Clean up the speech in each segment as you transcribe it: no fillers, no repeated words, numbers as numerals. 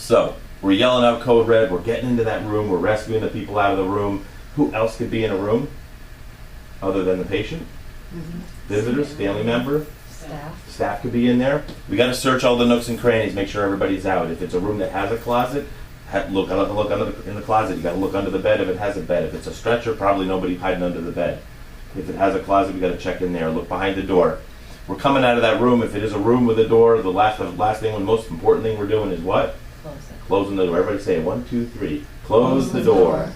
So we're yelling out code red, we're getting into that room, we're rescuing the people out of the room. Who else could be in a room other than the patient? Visitors, family member, staff could be in there. We got to search all the nooks and crannies, make sure everybody's out. If it's a room that has a closet, look in the closet. You got to look under the bed if it has a bed. If it's a stretcher, probably nobody hiding under the bed. If it has a closet, we got to check in there. Look behind the door. We're coming out of that room. If it is a room with a door, the last thing, the most important thing we're doing is what? Closing the door. Everybody say 1, 2, 3. Close the door.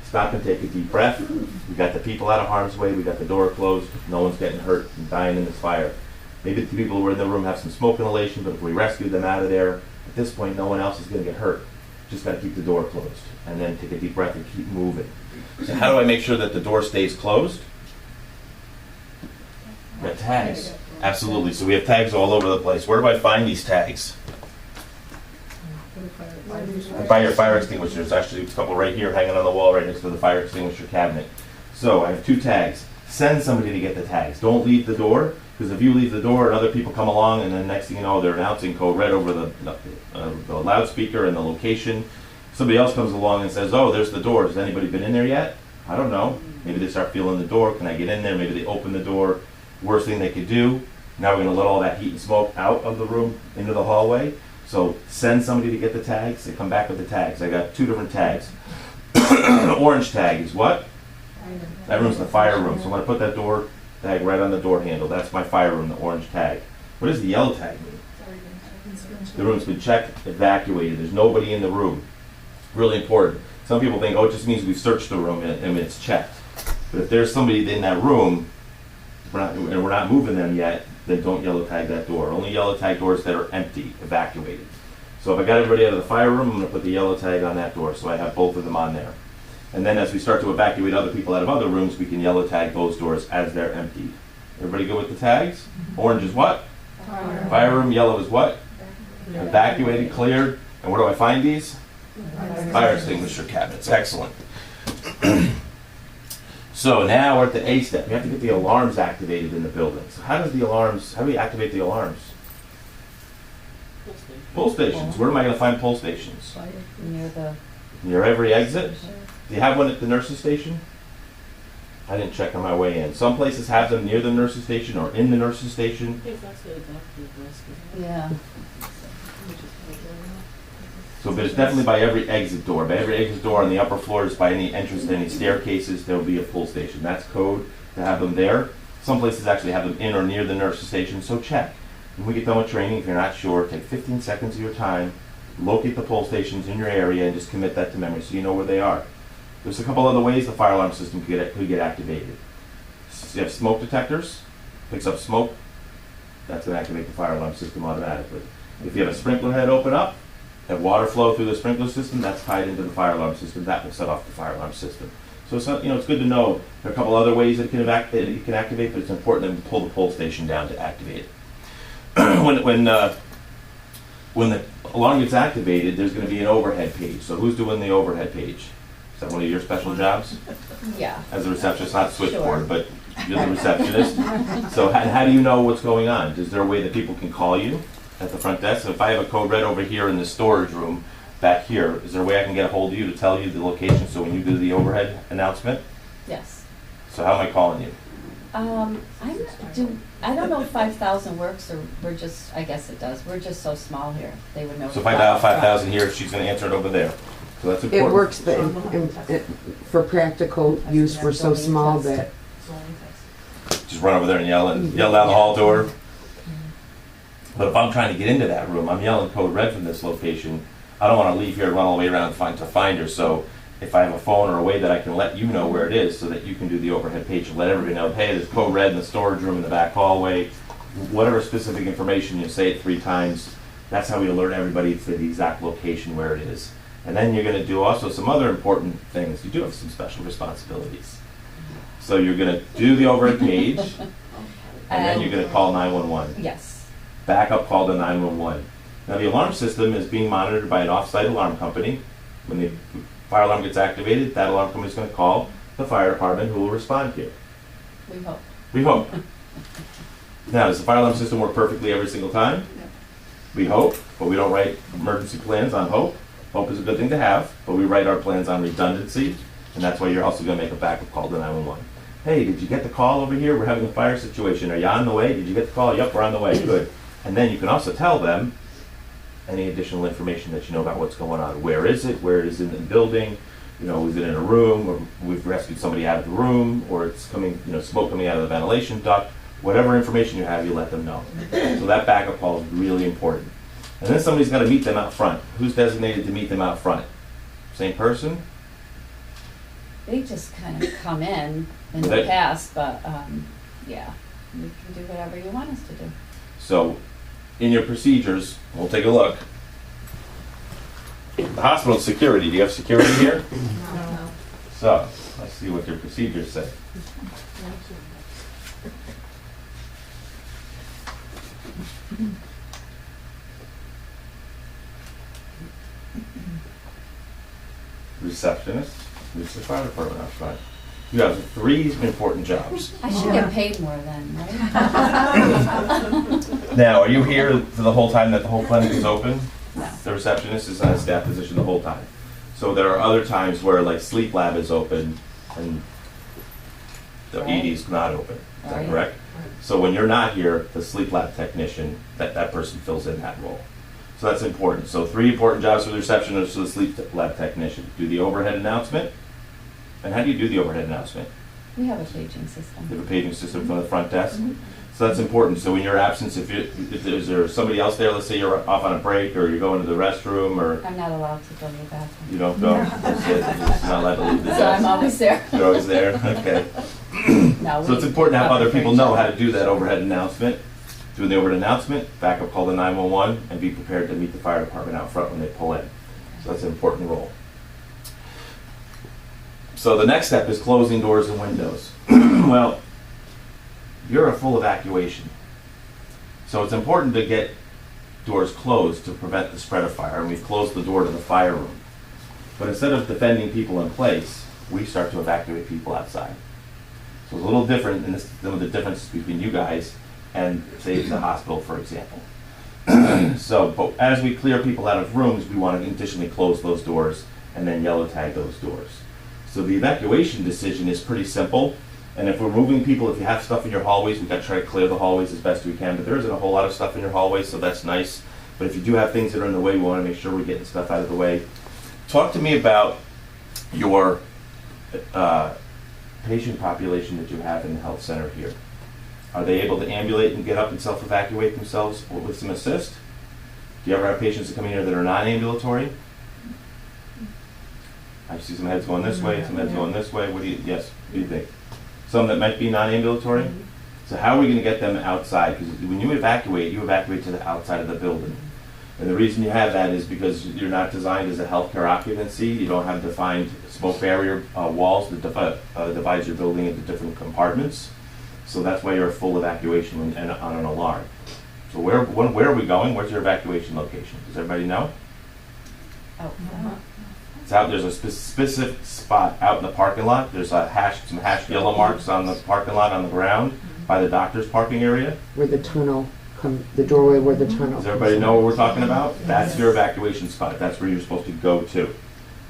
Stop and take a deep breath. We got the people out of harm's way. We got the door closed. No one's getting hurt and dying in this fire. Maybe the people who were in the room have some smoke inhalation, but if we rescue them out of there, at this point, no one else is going to get hurt. Just got to keep the door closed, and then take a deep breath and keep moving. So how do I make sure that the door stays closed? We got tags. Absolutely. So we have tags all over the place. Where do I find these tags? By your fire extinguishers. Actually, there's a couple right here hanging on the wall right next to the fire extinguisher cabinet. So I have 2 tags. Send somebody to get the tags. Don't leave the door, because if you leave the door and other people come along and then next thing you know they're announcing code red over the loudspeaker and the location, somebody else comes along and says, oh, there's the door. Has anybody been in there yet? I don't know. Maybe they start feeling the door. Can I get in there? Maybe they open the door. Worst thing they could do. Now we're going to let all that heat and smoke out of the room into the hallway. So send somebody to get the tags. They come back with the tags. I got 2 different tags. The orange tag is what? That room's the fire room. So I'm going to put that door tag right on the door handle. That's my fire room, the orange tag. What does the yellow tag mean? The room's been checked, evacuated. There's nobody in the room. Really important. Some people think, oh, it just means we've searched the room and it's checked. But if there's somebody in that room and we're not moving them yet, then don't yellow tag that door. Only yellow tag doors that are empty, evacuated. So if I got everybody out of the fire room, I'm going to put the yellow tag on that door, so I have both of them on there. And then as we start to evacuate other people out of other rooms, we can yellow tag those doors as they're emptied. Everybody good with the tags? Orange is what? Fire room. Yellow is what? Evacuated, cleared. And where do I find these? Fire extinguisher cabinets. Excellent. So now we're at the A step. We have to get the alarms activated in the building. So how do we activate the alarms? Pull stations. Where am I going to find pull stations? Near every exit? Do you have one at the nurse's station? I didn't check on my way in. Some places have them near the nurse's station or in the nurse's station. Yeah. So, but it's definitely by every exit door. By every exit door on the upper floors, by any entrance to any staircases, there will be a pull station. That's code to have them there. Some places actually have them in or near the nurse's station, so check. When we get done with training, if you're not sure, take 15 seconds of your time, locate the pull stations in your area, and just commit that to memory so you know where they are. There's a couple other ways the fire alarm system could get activated. You have smoke detectors, picks up smoke, that's going to activate the fire alarm system automatically. If you have a sprinkler head open up, have water flow through the sprinkler system, that's tied into the fire alarm system. That will set off the fire alarm system. So it's good to know there are a couple other ways that you can activate, but it's important to pull the pull station down to activate it. When the alarm gets activated, there's going to be an overhead page. So who's doing the overhead page? Is that one of your special jobs? Yeah. As a receptionist, not switchboard, but you're the receptionist. So how do you know what's going on? Is there a way that people can call you at the front desk? So if I have a code red over here in the storage room back here, is there a way I can get a hold of you to tell you the location so when you do the overhead announcement? Yes. So how am I calling you? I don't know if 5,000 works, or we're just, I guess it does. We're just so small here. They would know. So if I dial 5,000 here, she's going to answer it over there. So that's important. It works, but for practical use, we're so small that. Just run over there and yell down the hall to her. But if I'm trying to get into that room, I'm yelling code red from this location. I don't want to leave here and run all the way around to find her. So if I have a phone or a way that I can let you know where it is so that you can do the overhead page and let everybody know, hey, there's code red in the storage room in the back hallway, whatever specific information, you say it 3 times. That's how we alert everybody to the exact location where it is. And then you're going to do also some other important things. You do have some special responsibilities. So you're going to do the overhead page, and then you're going to call 911. Yes. Backup call to 911. Now the alarm system is being monitored by an off-site alarm company. When the fire alarm gets activated, that alarm company is going to call the fire department, who will respond here. We hope. We hope. Now, does the fire alarm system work perfectly every single time? We hope, but we don't write emergency plans on hope. Hope is a good thing to have, but we write our plans on redundancy, and that's why you're also gonna make a backup call to 911. Hey, did you get the call over here? We're having a fire situation. Are you on the way? Did you get the call? Yep, we're on the way. Good. And then you can also tell them any additional information that you know about what's going on. Where is it? Where is it in the building? You know, is it in a room, or we've rescued somebody out of the room, or it's coming, you know, smoke coming out of the ventilation duct. Whatever information you have, you let them know. So that backup call is really important. And then somebody's got to meet them out front. Who's designated to meet them out front? Same person? They just kind of come in the They- past, but, yeah, you can do whatever you want us to do. So, in your procedures, we'll take a look. The hospital security, do you have security here? No. So, let's see what your procedures say. Receptionist, this is the fire department outside. You have 3 important jobs. I should get paid more then, right? Now, are you here for the whole time that the whole clinic is open? No. The receptionist is on a staff position the whole time. So there are other times where like sleep lab is open and the Right. ED is not open. Is that Right. correct? So when you're not here, the sleep lab technician, that person fills in that role. So that's important. So 3 important jobs for the receptionist, for the sleep lab technician. Do the overhead announcement. And how do you do the overhead announcement? We have a paging system. You have a paging system from the front desk. Mhm. So that's important. So in your absence, if is there somebody else there, let's say you're off on a break or you're going to the restroom or I'm not allowed to go to the you bathroom. don't go, that's it, you're just not allowed to leave the So I'm desk. always there. You're always there, okay. No, So it's we important to have have other a people great know job. how to do that overhead announcement. Doing the overhead announcement, backup call to 911, and be prepared to meet the fire department out front when they pull in. So that's an important role. So the next step is closing doors and windows. Well, you're a full evacuation. So it's important to get doors closed to prevent the spread of fire, and we've closed the door to the fire room. But instead of defending people in place, we start to evacuate people outside. So it's a little different, and this is some of the differences between you guys and, say, the hospital, for example. So, but as we clear people out of rooms, we want to additionally close those doors and then yellow tag those doors. So the evacuation decision is pretty simple. And if we're moving people, if you have stuff in your hallways, we've got to try to clear the hallways as best we can. But there isn't a whole lot of stuff in your hallways, so that's nice. But if you do have things that are in the way, we want to make sure we're getting stuff out of the way. Talk to me about your patient population that you have in the health center here. Are they able to ambulate and get up and self-evacuate themselves with some assist? Do you ever have patients that come in here that are non-ambulatory? I see some heads going this way, some heads going this way. What do you think? Some that might be non-ambulatory? So how are we going to get them outside? Because when you evacuate to the outside of the building. And the reason you have that is because you're not designed as a healthcare occupancy. You don't have defined smoke barrier walls that divides your building into different compartments. So that's why you're a full evacuation and on an alarm. So where are we going? Where's your evacuation location? Does everybody know? Oh, It's out. There's a specific spot out in the parking lot. There's some hashed yellow marks on the parking lot on the ground by the doctor's parking area. Where the tunnel the doorway where the tunnel. Does everybody know what we're talking about? That's your evacuation spot. That's where you're supposed to go to.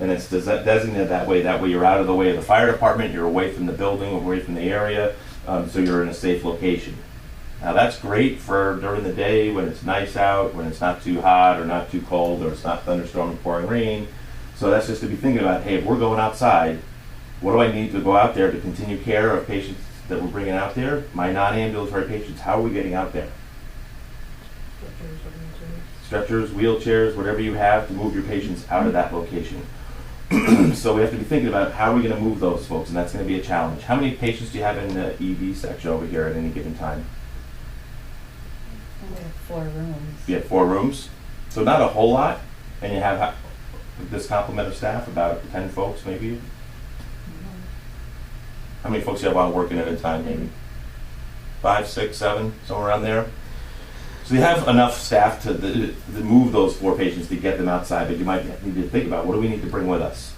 And it's designated that way. That way you're out of the way of the fire department, you're away from the building, away from the area, so you're in a safe location. Now that's great for during the day when it's nice out, when it's not too hot or not too cold or it's not thunderstorm or pouring rain. So that's just to be thinking about, hey, if we're going outside, what do I need to go out there to continue care of patients that we're bringing out there? My non-ambulatory patients, how are we getting out there? Stretchers, wheelchairs, whatever you have to move your patients out of that location. So we have to be thinking about how are we going to move those folks, and that's going to be a challenge. How many patients do you have in the ED section over here at any given time? we have 4 rooms. You have 4 rooms, so not a whole lot, and you have this complement of staff, about 10 folks maybe? How many folks do you have on working at a time maybe? 5, 6, 7, somewhere around there? So you have enough staff to move those 4 patients to get them outside, but you might need to think about, what do we need to bring with us?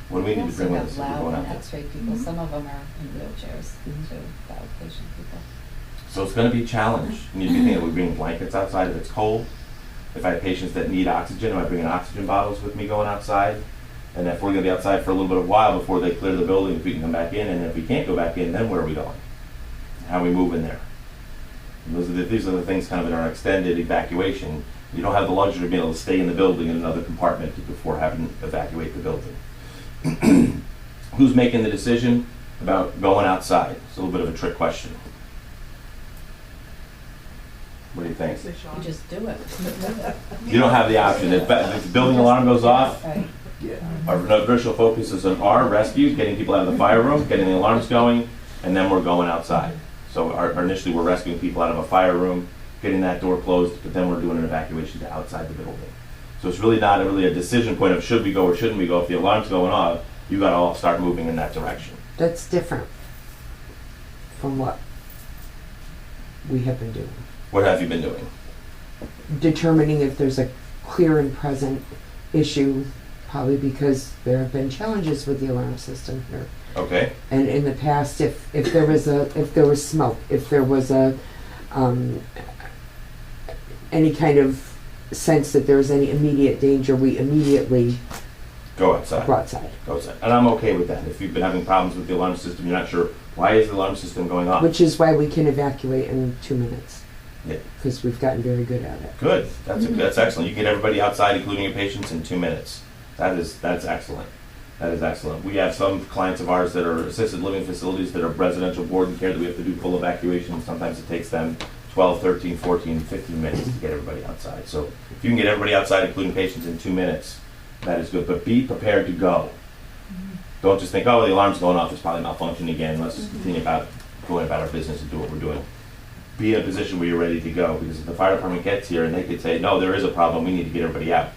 What do we need to bring with us if we're We going also out have there? loud and X-ray people. Some of them are in wheelchairs too, the outpatient people. So it's going to be a challenge. You need to be thinking, are we bringing blankets outside if it's cold? If I have patients that need oxygen, am I bringing oxygen bottles with me going outside? And if we're going to be outside for a little bit of a while before they clear the building, if we can come back in, and if we can't go back in, then where are we going? How are we moving there? And these are the things kind of in our extended evacuation. You don't have the luxury of being able to stay in the building in another compartment before having to evacuate the building. Who's making the decision about going outside? It's a little bit of a trick question. What do you think? You just do it. You don't have the option. If the building alarm goes off, Right. our initial focus is on our rescues, getting people out of the fire room, getting the alarms going, and then we're going outside. So initially we're rescuing people out of a fire room, getting that door closed, but then we're doing an evacuation to outside the building. So it's really not really a decision point of should we go or shouldn't we go. If the alarm's going off, you got to all start moving in that direction. That's different from what we have been doing. What have you been doing? Determining if there's a clear and present issue, probably because there have been challenges with the alarm system here. Okay. And in the past, if there was smoke, if there was any kind of sense that there was any immediate danger, we immediately Go outside. go outside. Go outside. And I'm okay with that. If you've been having problems with the alarm system, you're not sure why is the alarm system going off. Which is why we can evacuate in 2 minutes. Yeah. Because we've gotten very good at it. Good. That's excellent. You get everybody outside, including your patients, in 2 minutes. That's excellent. That is excellent. We have some clients of ours that are assisted living facilities that are residential board and care that we have to do full evacuation. Sometimes it takes them 12, 13, 14, 15 minutes to get everybody outside. So if you can get everybody outside, including patients, in 2 minutes, that is good. But be prepared to go. Don't just think, oh, the alarm's going off, it's probably malfunctioning again. Let's just continue going about our business and do what we're doing. Be in a position where you're ready to go, because if the fire department gets here and they could say, no, there is a problem, we need to get everybody out.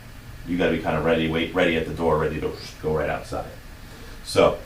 You got to be kind of ready at the door, ready to go right outside. So